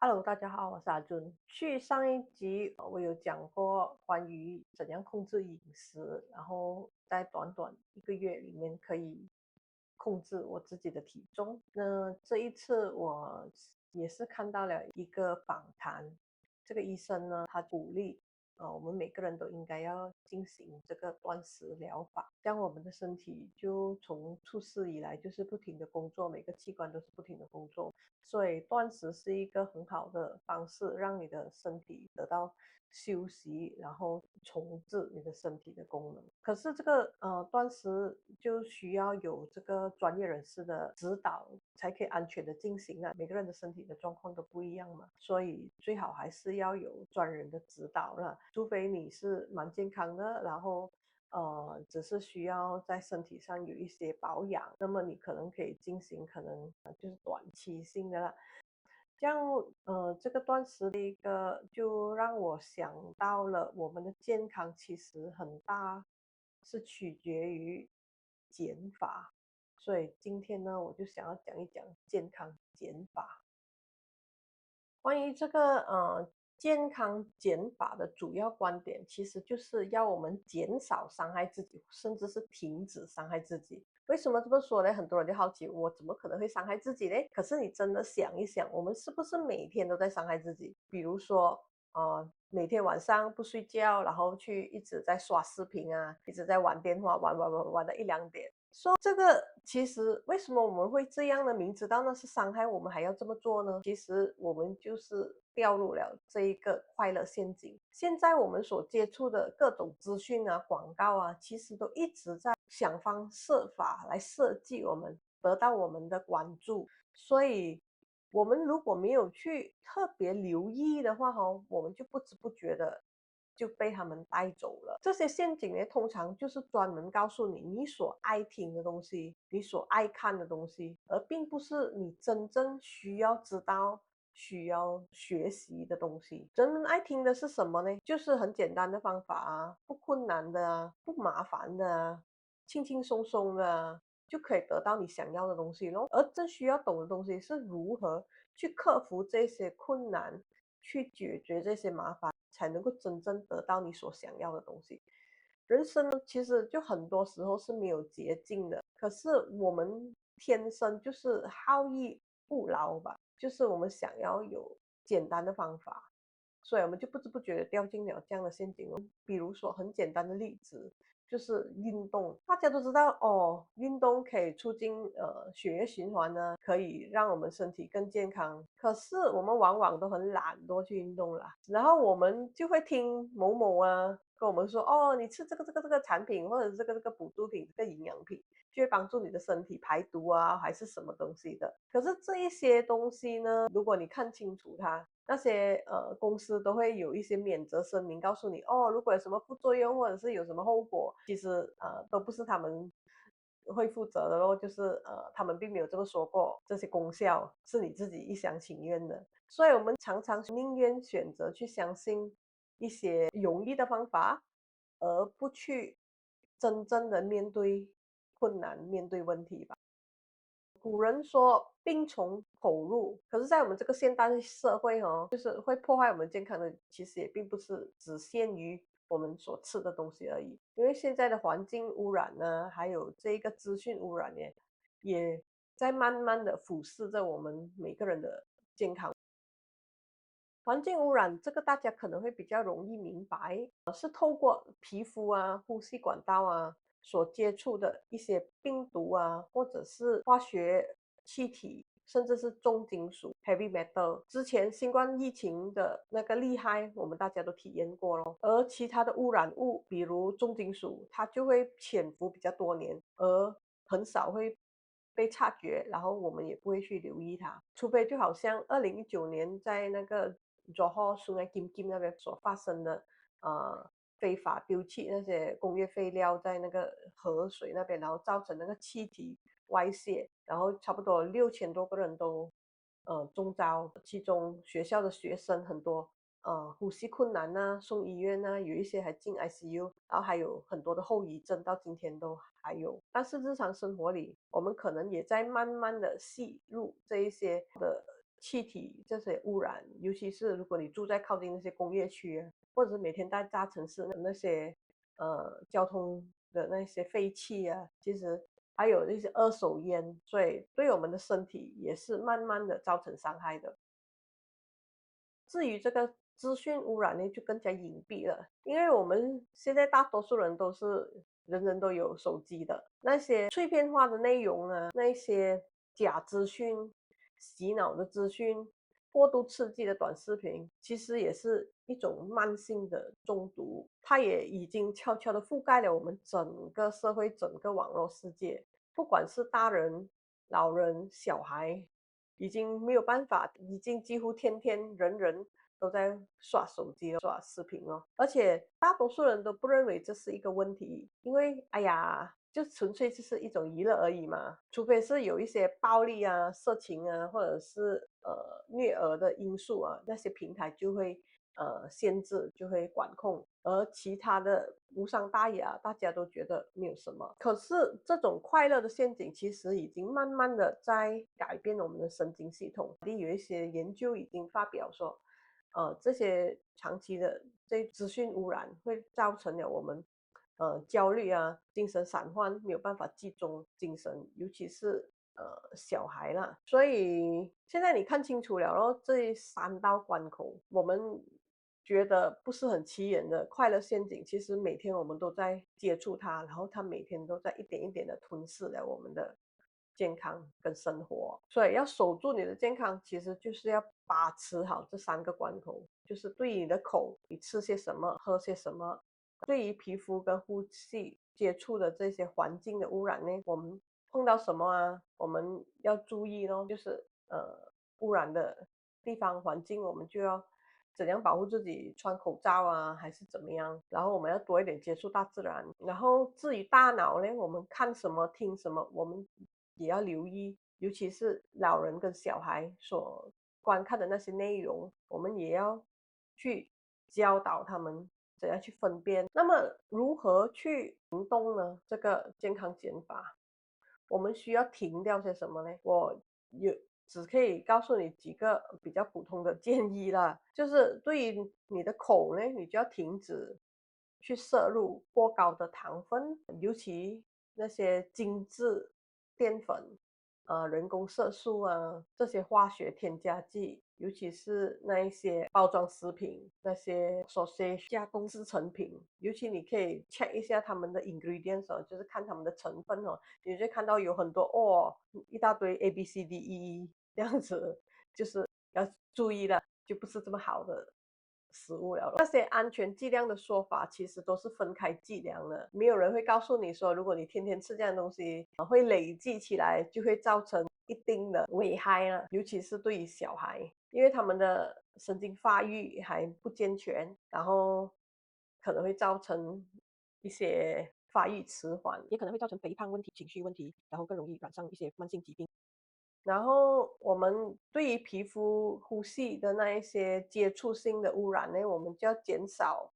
Hello，大家好，我是阿尊。去上一集我有讲过关于怎样控制饮食，然后在短短1个月里面可以控制我自己的体重。那这一次我也是看到了一个访谈，这个医生呢，他鼓励我们每个人都应该要进行这个断食疗法，这样我们的身体就从出世以来就是不停的工作，每个器官都是不停的工作，所以断食是一个很好的方式，让你的身体得到休息，然后重置你的身体的功能。可是这个断食就需要有这个专业人士的指导，才可以安全的进行啊。每个人的身体的状况都不一样嘛，所以最好还是要有专人的指导了。除非你是蛮健康的，然后只是需要在身体上有一些保养，那么你可能可以进行就是短期性的了。这样这个断食的一个就让我想到了，我们的健康其实很大是取决于减法，所以今天呢，我就想要讲一讲健康减法。关于这个健康减法的主要观点，其实就是要我们减少伤害自己，甚至是停止伤害自己。为什么这么说呢？很多人就好奇，我怎么可能会伤害自己呢？可是你真的想一想，我们是不是每天都在伤害自己？比如说，每天晚上不睡觉，然后去一直在刷视频啊，一直在玩电话，玩到1、2点。这个其实为什么我们会这样呢？明知道那是伤害，我们还要这么做呢？其实我们就是掉入了这一个快乐陷阱。现在我们所接触的各种资讯啊、广告啊，其实都一直在想方设法来设计我们，得到我们的关注。所以，我们如果没有去特别留意的话，我们就不知不觉的就被他们带走了。这些陷阱呢，通常就是专门告诉你你所爱听的东西，你所爱看的东西，而并不是你真正需要知道、需要学习的东西。人们爱听的是什么呢？就是很简单的方法啊，不困难的啊，不麻烦的啊，轻轻松松的啊，就可以得到你想要的东西咯。而真需要懂的东西是如何去克服这些困难，去解决这些麻烦，才能够真正得到你所想要的东西。人生呢，其实就很多时候是没有捷径的，可是我们天生就是好逸恶劳吧，就是我们想要有简单的方法，所以我们就不知不觉的掉进了这样的陷阱哦。比如说很简单的例子，就是运动，大家都知道哦，运动可以促进血液循环呢，可以让我们身体更健康。可是我们往往都很懒惰去运动啦，然后我们就会听某某啊跟我们说，哦，你吃这个产品，或者这个补助品、这个营养品，就会帮助你的身体排毒啊，还是什么东西的。可是这一些东西呢，如果你看清楚它，那些公司都会有一些免责声明，告诉你哦，如果有什么副作用或者是有什么后果，其实都不是他们会负责的咯，就是他们并没有这么说过，这些功效是你自己一厢情愿的，所以我们常常宁愿选择去相信一些容易的方法，而不去真正的面对困难、面对问题吧。古人说病从口入，可是，在我们这个现代社会就是会破坏我们健康的，其实也并不是只限于我们所吃的东西而已。因为现在的环境污染呢，还有这个资讯污染呢，也在慢慢的腐蚀着我们每个人的健康。环境污染这个大家可能会比较容易明白，是透过皮肤啊、呼吸管道啊所接触的一些病毒啊，或者是化学气体，甚至是重金属 （heavy metal）。之前新冠疫情的那个厉害，我们大家都体验过咯。而其他的污染物，比如重金属，它就会潜伏比较多年，而很少会被察觉，然后我们也不会去留意它，除非就好像2019年在那个 Johor Sungai Kim Kim 那边所发生的，非法丢弃那些工业废料在那个河水那边，然后造成那个气体外泄，然后差不多6000多个人都中招，其中学校的学生很多呼吸困难呐、送医院呐、有一些还进 ICU，然后还有很多的后遗症，到今天都还有。但是日常生活里，我们可能也在慢慢的吸入这一些的气体这些污染，尤其是如果你住在靠近那些工业区啊，或者是每天在大城市的那些交通的那些废气啊，其实还有那些二手烟，所以对我们的身体也是慢慢的造成伤害的。至于这个资讯污染呢，就更加隐蔽了，因为我们现在大多数人都是人人都有手机的，那些碎片化的内容啊，那些假资讯、洗脑的资讯、过度刺激的短视频，其实也是一种慢性的中毒，它也已经悄悄的覆盖了我们整个社会、整个网络世界，不管是大人、老人、小孩，已经没有办法，已经几乎天天人人都在刷手机、刷视频了，而且大多数人都不认为这是一个问题，因为哎呀，就纯粹就是一种娱乐而已嘛，除非是有一些暴力啊、色情啊，或者是虐儿的因素啊，那些平台就会限制，就会管控，而其他的无伤大雅，大家都觉得没有什么。可是这种快乐的陷阱其实已经慢慢的在改变我们的神经系统。有一些研究已经发表说，这些长期的这资讯污染会造成了我们焦虑啊、精神散漫，没有办法集中精神，尤其是小孩啦。所以现在你看清楚了咯，这三道关口，我们觉得不是很起眼的快乐陷阱，其实每天我们都在接触它，然后它每天都在一点一点的吞噬了我们的健康跟生活。所以要守住你的健康，其实就是要把持好这三个关口，就是对于你的口，你吃些什么，喝些什么；对于皮肤跟呼吸接触的这些环境的污染呢，我们碰到什么啊，我们要注意咯，就是污染的地方环境，我们就要怎样保护自己，穿口罩啊，还是怎么样？然后我们要多一点接触大自然。然后至于大脑呢，我们看什么、听什么，我们也要留意，尤其是老人跟小孩所观看的那些内容，我们也要去教导他们怎样去分辨。那么如何去行动呢？这个健康减法，我们需要停掉些什么呢？我有只可以告诉你几个比较普通的建议啦，就是对于你的口呢，你就要停止去摄入过高的糖分，尤其那些精致淀粉、人工色素啊，这些化学添加剂，尤其是那一些包装食品，那些sausage加工制成品，尤其你可以 check 一下他们的 ingredients 哦，就是看他们的成分哦，你就看到有很多哦，一大堆 A B C D E 这样子，就是要注意了，就不是这么好的食物了。那些安全剂量的说法其实都是分开计量的，没有人会告诉你说，如果你天天吃这样的东西，会累积起来，就会造成一定的危害了。尤其是对于小孩，因为他们的神经发育还不健全，然后可能会造成一些发育迟缓，也可能会造成肥胖问题、情绪问题，然后更容易染上一些慢性疾病。然后我们对于皮肤、呼吸的那一些接触性的污染呢，我们就要减少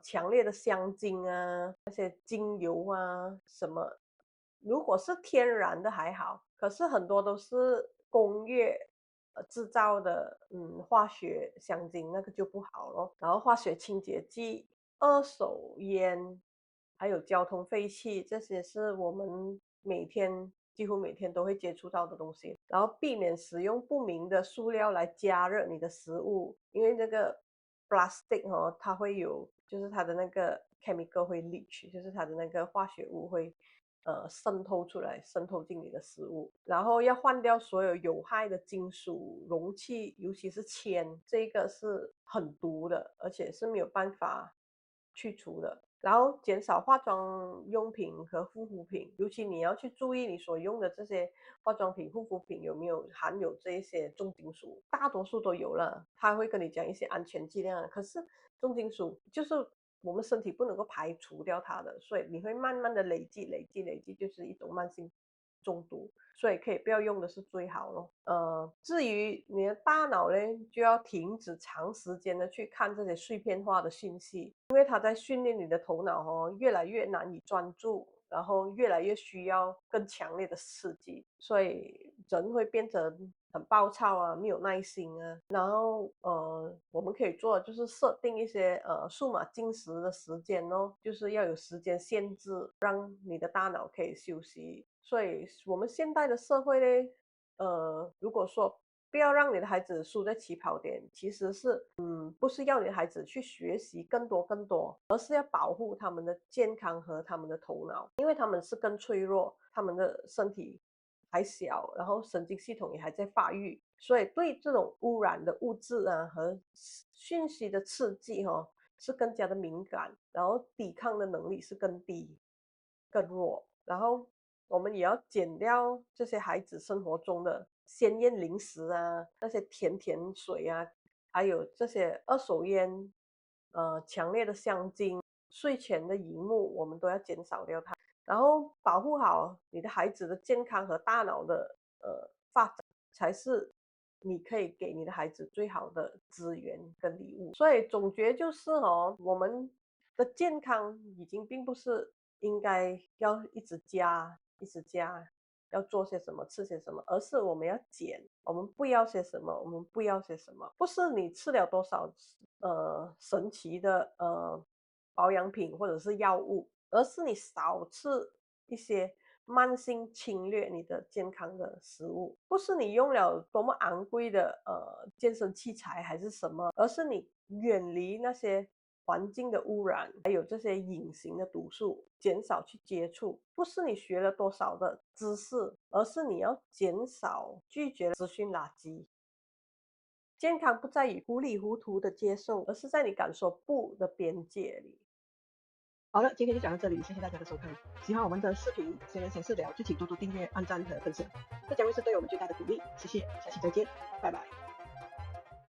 强烈的香精啊、那些精油啊什么。如果是天然的还好，可是很多都是工业制造的，化学香精那个就不好咯。然后化学清洁剂、二手烟，还有交通废气，这些是我们几乎每天都会接触到的东西。然后避免使用不明的塑料来加热你的食物，因为那个 plastic 哦，它会有，就是它的那个 chemical 会 leach，就是它的那个化学物会渗透出来，渗透进你的食物。然后要换掉所有有害的金属容器，尤其是铅，这个是很毒的，而且是没有办法去除的。然后减少化妆用品和护肤品，尤其你要去注意你所用的这些化妆品、护肤品有没有含有这一些重金属，大多数都有了，他会跟你讲一些安全剂量，可是重金属就是我们身体不能够排除掉它的，所以你会慢慢的累积、累积、累积，就是一种慢性中毒，所以可以不要用的是最好咯。至于你的大脑呢，就要停止长时间的去看这些碎片化的信息，因为它在训练你的头脑哦，越来越难以专注，然后越来越需要更强烈的刺激，所以人会变成很暴躁啊，没有耐心啊。然后我们可以做的就是设定一些数码进食的时间哦，就是要有时间限制，让你的大脑可以休息。所以我们现代的社会呢，如果说不要让你的孩子输在起跑点，其实是不是要你的孩子去学习更多更多，而是要保护他们的健康和他们的头脑，因为他们是更脆弱，他们的身体还小，然后神经系统也还在发育，所以对这种污染的物质啊和讯息的刺激是更加的敏感，然后抵抗的能力是更低、更弱，然后我们也要减掉这些孩子生活中的鲜艳零食啊，那些甜甜水啊，还有这些二手烟，强烈的香精，睡前的荧幕，我们都要减少掉它，然后保护好你的孩子的健康和大脑的发展，才是你可以给你的孩子最好的资源跟礼物。所以总结就是我们的健康已经并不是应该要一直加一直加，要做些什么吃些什么，而是我们要减，我们不要些什么，我们不要些什么，不是你吃了多少神奇的保养品或者是药物，而是你少吃一些慢性侵略你的健康的食物，不是你用了多么昂贵的健身器材还是什么，而是你远离那些环境的污染，还有这些隐形的毒素，减少去接触。不是你学了多少的知识，而是你要减少拒绝资讯垃圾。健康不在于糊里糊涂的接受，而是在你敢说不的边界里。好了，今天就讲到这里，谢谢大家的收看。喜欢我们的视频，闲人闲事聊，就请多多订阅、按赞和分享，这将会是对我们最大的鼓励。谢谢，下期再见，拜拜。